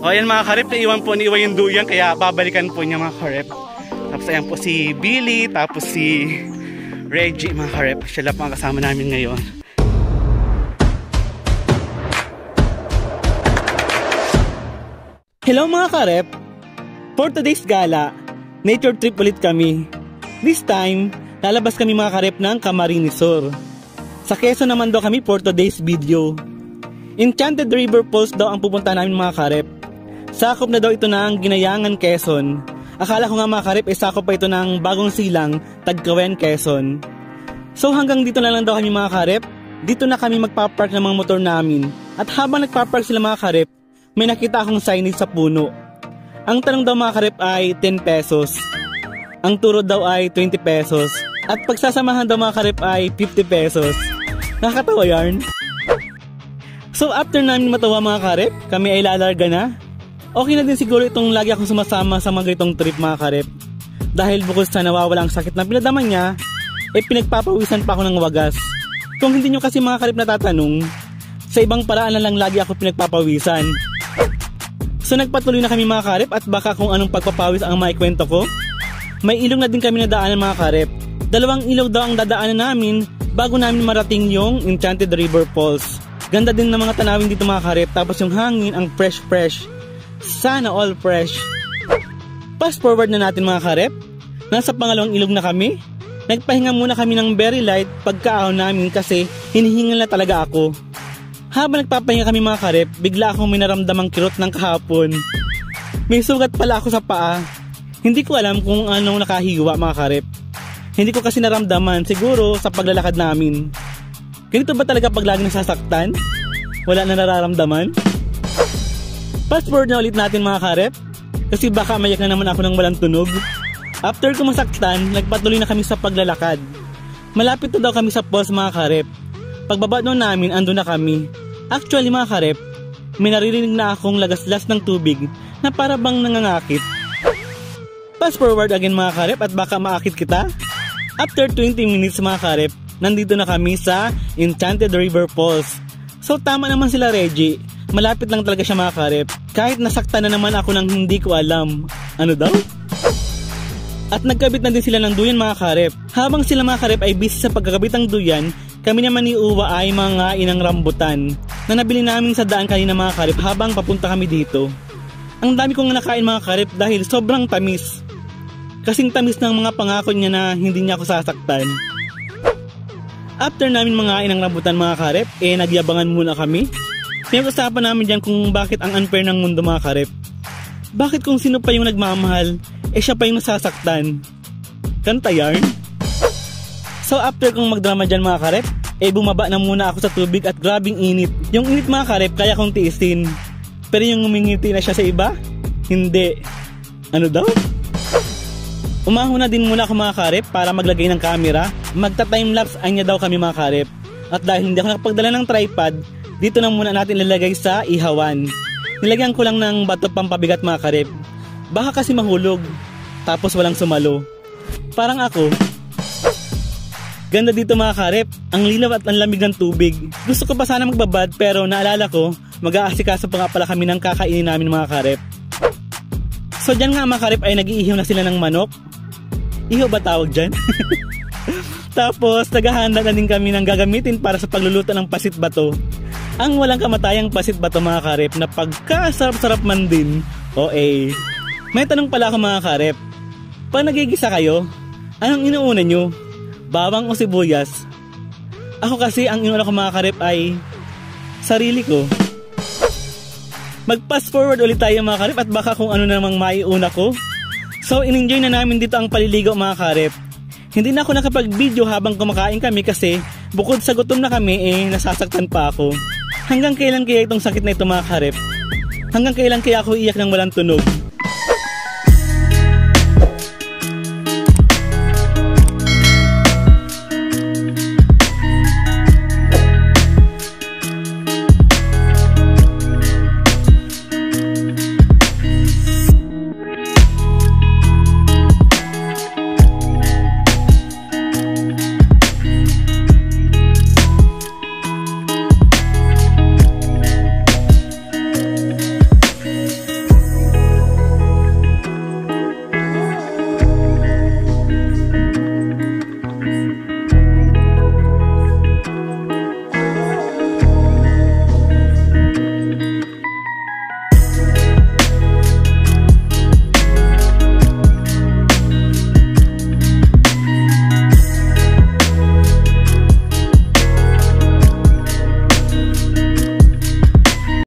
O ayan mga karep, naiwan po ni Iwa yung duyan, kaya babalikan po niya mga karep. Tapos ayan po si Billy, tapos si Reggie mga karep. Sila po ang kasama namin ngayon. Hello mga karep! For today's gala, nature trip ulit kami. This time, lalabas kami mga karep ng Camarines Sur. Sa Quezon naman daw kami for today's video. Enchanted River Falls daw ang pupunta namin mga karep. Sakop na daw ito ng Ginayangan, Quezon. Akala ko nga mga karep, sakop pa ito ng Bagong Silang, Tagkawen, Quezon. So hanggang dito na lang daw kami mga karep. Dito na kami magpapark ng mga motor namin. At habang nagpapark sila mga karep, may nakita akong signage sa puno. Ang tanong daw mga karep ay 10 pesos. Ang turo daw ay 20 pesos. At pagsasamahan daw mga karep ay 50 pesos. Nakakatawa yarn. So after namin matawa mga karep, kami ay lalarga na. Okay na din siguro itong lagi akong sumasama sa mga ganitong trip mga karep. Dahil bukod sa nawawala ang sakit na pinadaman niya, pinagpapawisan pa ako ng wagas. Kung hindi nyo kasi mga karep natatanong, sa ibang paraan na lang lagi ako pinagpapawisan. So nagpatuloy na kami mga karep at baka kung anong pagpapawis ang maikwento ko. May ilong na din kami nadaanan mga karep. 2 ilaw daw ang dadaanan namin bago namin marating yung Enchanted River Falls. Ganda din ng mga tanawin dito mga karep, tapos yung hangin ang fresh. Sana all fresh. Fast forward na natin mga karep. Nasa pangalawang ilog na kami. Nagpahinga muna kami ng very light pagkaahon namin kasi hinihingal na talaga ako. Habang nagpapahinga kami mga karep, bigla akong may naramdamang kirot ng kahapon. May sugat pala ako sa paa. Hindi ko alam kung anong nakahiwa mga karep. Hindi ko kasi naramdaman, siguro sa paglalakad namin. Ganito ba talaga pag lagi nasasaktan? Wala na nararamdaman? Fast forward na ulit natin mga karep, kasi baka mayak na naman ako ng walang tunog. After ko masaktan, nagpatuloy na kami sa paglalakad. Malapit na daw kami sa falls mga karep. Pagbaba doon namin, andun na kami. Actually mga karep, may naririnig na akong lagaslas ng tubig na para bang nangangakit. Fast forward again mga karep at baka maakit kita. After 20 minutes mga karep, nandito na kami sa Enchanted River Falls. So tama naman sila Reggie. Malapit lang talaga siya mga karep. Kahit nasaktan na naman ako ng hindi ko alam. Ano daw? At nagkabit na din sila ng duyan mga karep. Habang sila mga karep ay busy sa pagkakabit ng duyan, kami naman ni Uwa ay mga inang rambutan na nabili namin sa daan kanina mga karep habang papunta kami dito. Ang dami kong nakain mga karep dahil sobrang tamis. Kasing tamis ng mga pangako niya na hindi niya ako sasaktan. After namin mga inang rambutan mga karep, nagyabangan muna kami. Pinag-usapan namin dyan kung bakit ang unfair ng mundo mga karep. Bakit kung sino pa yung nagmamahal, siya pa yung nasasaktan? Kanta yarn? So after kong magdrama dyan mga karep, bumaba na muna ako sa tubig at grabing init. Yung init mga karep, kaya kong tiisin. Pero yung ngumingiti na siya sa iba, hindi. Ano daw? Umahon na din muna ako mga karep para maglagay ng camera. Magta-timelapse niya daw kami mga karep. At dahil hindi ako nakapagdala ng tripod, dito na muna natin lalagay sa ihawan. Nilagyan ko lang ng bato pampabigat mga karep. Baka kasi mahulog, tapos walang sumalo. Parang ako. Ganda dito mga karep, ang linaw at ang lamig ng tubig. Gusto ko pa sana magbabad pero naalala ko, mag-aasikaso pa nga pala kami ng kakainin namin mga karep. So dyan nga mga karep ay nag-iihaw na sila ng manok. Ihaw ba tawag dyan? Tapos naghahanda na din kami ng gagamitin para sa pagluluto ng pasit bato. Ang walang kamatayang pasit bato mga karep na pagkasarap-sarap man din. May tanong pala ako mga karep. Pag nagigisa kayo, anong inuuna nyo? Bawang o sibuyas? Ako kasi ang inuuna ko mga karep ay sarili ko. Mag-fast forward ulit tayo mga karep at baka kung ano namang maiuna ko. So in-enjoy na namin dito ang paliligaw mga karep. Hindi na ako nakapag-video habang kumakain kami kasi bukod sa gutom na kami nasasaktan pa ako. Hanggang kailan kaya itong sakit na ito mga karep? Hanggang kailan kaya ako iyak ng walang tunog?